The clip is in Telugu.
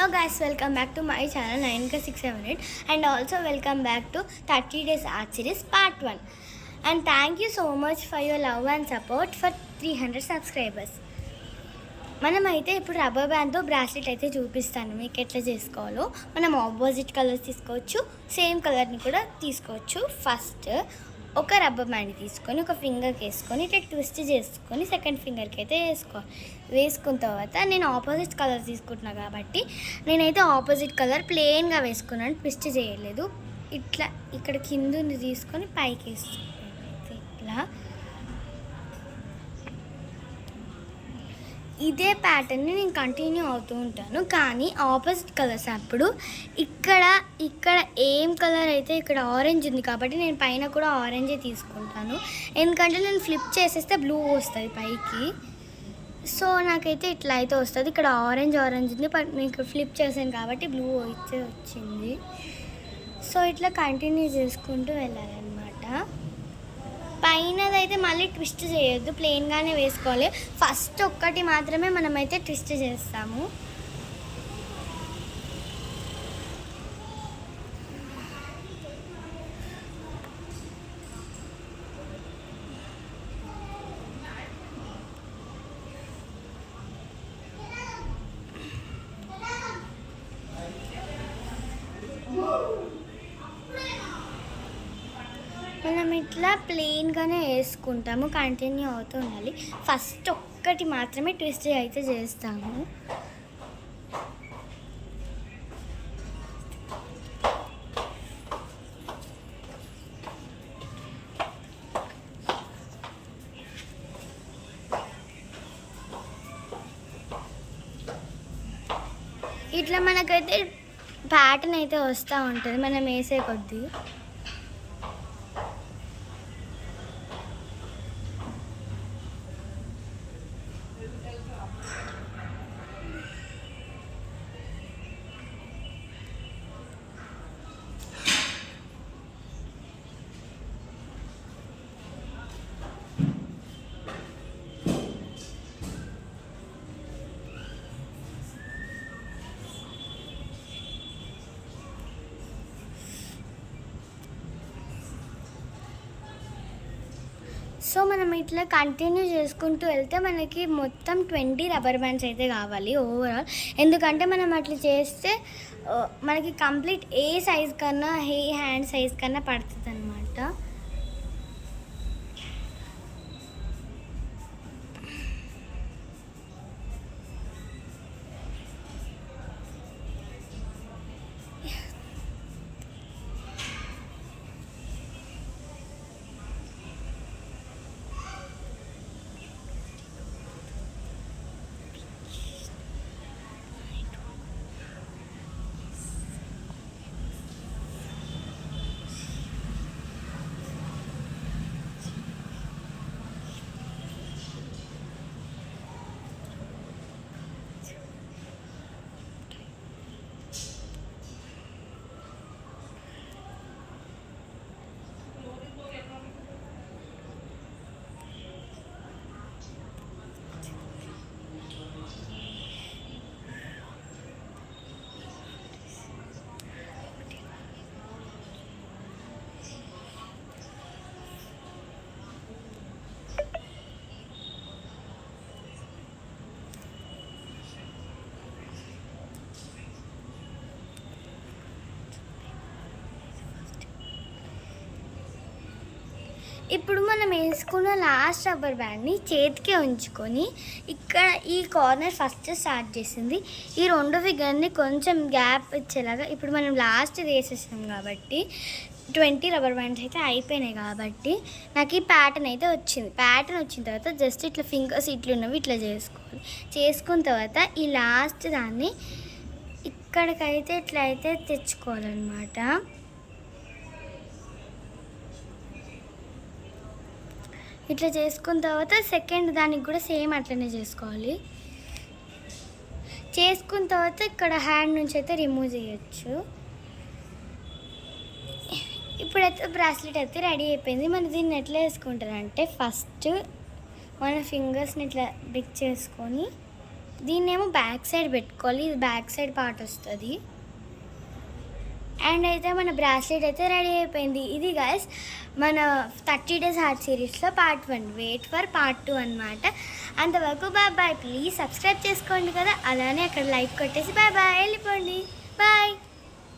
Hello guys, welcome back to my channel 9K678 and also welcome back to 30 Days Art Series Part 1. And thank you so much for your love and support for 300 subscribers. మనమైతే ఇప్పుడు రబ్బర్ బ్యాండ్తో బ్రాస్లెట్ అయితే చూపిస్తాను మీకు ఎట్లా చేసుకోవాలో. మనం ఆపోజిట్ కలర్స్ తీసుకోవచ్చు, సేమ్ కలర్ని కూడా తీసుకోవచ్చు. ఫస్ట్ ఒక రబ్బర్ బ్యాండ్ తీసుకొని ఒక ఫింగర్కి వేసుకొని ఇట్లా ట్విస్ట్ చేసుకొని సెకండ్ ఫింగర్కి అయితే వేసుకున్న తర్వాత నేను ఆపోజిట్ కలర్ తీసుకుంటున్నాను కాబట్టి నేనైతే ఆపోజిట్ కలర్ ప్లెయిన్గా వేసుకున్నాను, ట్విస్ట్ చేయలేదు. ఇట్లా ఇక్కడ కింద తీసుకొని పైకి వేసుకున్నాను. ఇట్లా ఇదే ప్యాటర్న్ని నేను కంటిన్యూ అవుతూ ఉంటాను, కానీ ఆపోజిట్ కలర్స్ అప్పుడు ఇక్కడ ఏం కలర్ అయితే ఇక్కడ ఆరెంజ్ ఉంది కాబట్టి నేను పైన కూడా ఆరెంజే తీసుకుంటాను. ఎందుకంటే నేను ఫ్లిప్ చేసేస్తే బ్లూ వస్తుంది పైకి. సో నాకైతే ఇట్లా అయితే వస్తుంది. ఇక్కడ ఆరెంజ్ ఉంది, బట్ నేను ఫ్లిప్ చేశాను కాబట్టి బ్లూ అయితే వచ్చింది. సో ఇట్లా కంటిన్యూ చేసుకుంటూ వెళ్ళాలన్నమాట. పైనదైతే మళ్ళీ ట్విస్ట్ చేయొద్దు, ప్లెయిన్గానే వేసుకోవాలి. ఫస్ట్ ఒక్కటి మాత్రమే మనమైతే ట్విస్ట్ చేస్తాము. మనం ఇట్లా ప్లెయిన్గానే వేసుకుంటాము, కంటిన్యూ అవుతూ ఉండాలి. ఫస్ట్ ఒక్కటి మాత్రమే ట్విస్ట్ అయితే చేస్తాము. ఇట్లా మనకైతే ప్యాటర్న్ అయితే వస్తూ ఉంటుంది మనం వేసే కొద్దీ. సో మనం ఇట్లా కంటిన్యూ చేసుకుంటూ వెళ్తే మనకి మొత్తం 20 రబ్బర్ బ్యాండ్స్ అయితే కావాలి ఓవరాల్. ఎందుకంటే మనం అట్లా చేస్తే మనకి కంప్లీట్ ఏ సైజ్ కన్నా హ్యాండ్ సైజ్ కన్నా పడుతుంది అన్నమాట. ఇప్పుడు మనం వేసుకున్న లాస్ట్ రబ్బర్ బ్యాండ్ని చేతికి ఉంచుకొని ఇక్కడ ఈ కార్నర్ ఫస్ట్ స్టార్ట్ చేసింది ఈ రెండు ఫిగర్ని కొంచెం గ్యాప్ ఇచ్చేలాగా. ఇప్పుడు మనం లాస్ట్ వేసేసాం కాబట్టి 20 రబ్బర్ బ్యాండ్స్ అయితే అయిపోయినాయి కాబట్టి నాకు ఈ ప్యాటర్న్ అయితే వచ్చింది. ప్యాటర్న్ వచ్చిన తర్వాత జస్ట్ ఇట్లా ఫింగర్స్ ఇట్లున్నవి ఇట్లా చేసుకోవాలి. చేసుకున్న తర్వాత ఈ లాస్ట్ దాన్ని ఇక్కడికైతే ఇట్లా అయితే తెచ్చుకోవాలన్నమాట. ఇట్లా చేసుకున్న తర్వాత సెకండ్ దానికి కూడా సేమ్ అట్లనే చేసుకోవాలి. చేసుకున్న తర్వాత ఇక్కడ హ్యాండ్ నుంచి అయితే రిమూవ్ చేయొచ్చు. ఇప్పుడైతే బ్రాస్లెట్ అయితే రెడీ అయిపోయింది. మనం దీన్ని ఎట్లా వేసుకుంటారంటే ఫస్ట్ మన ఫింగర్స్ని ఇట్లా బిగ్ చేసుకొని దీన్నేమో బ్యాక్ సైడ్ పెట్టుకోవాలి, ఇది బ్యాక్ సైడ్ పార్ట్ వస్తుంది. అండ్ అయితే మన బ్రాస్లెట్ అయితే రెడీ అయిపోయింది. ఇది గైస్ మన 30 డేస్ ఆర్ట్ సిరీస్లో పార్ట్ 1. వెయిట్ ఫర్ పార్ట్ 2 అనమాట. అంతవరకు బాయ్. ప్లీజ్ సబ్స్క్రైబ్ చేసుకోండి కదా, అలానే అక్కడ లైక్ కొట్టేసి బాయ్ వెళ్ళిపోండి. బాయ్.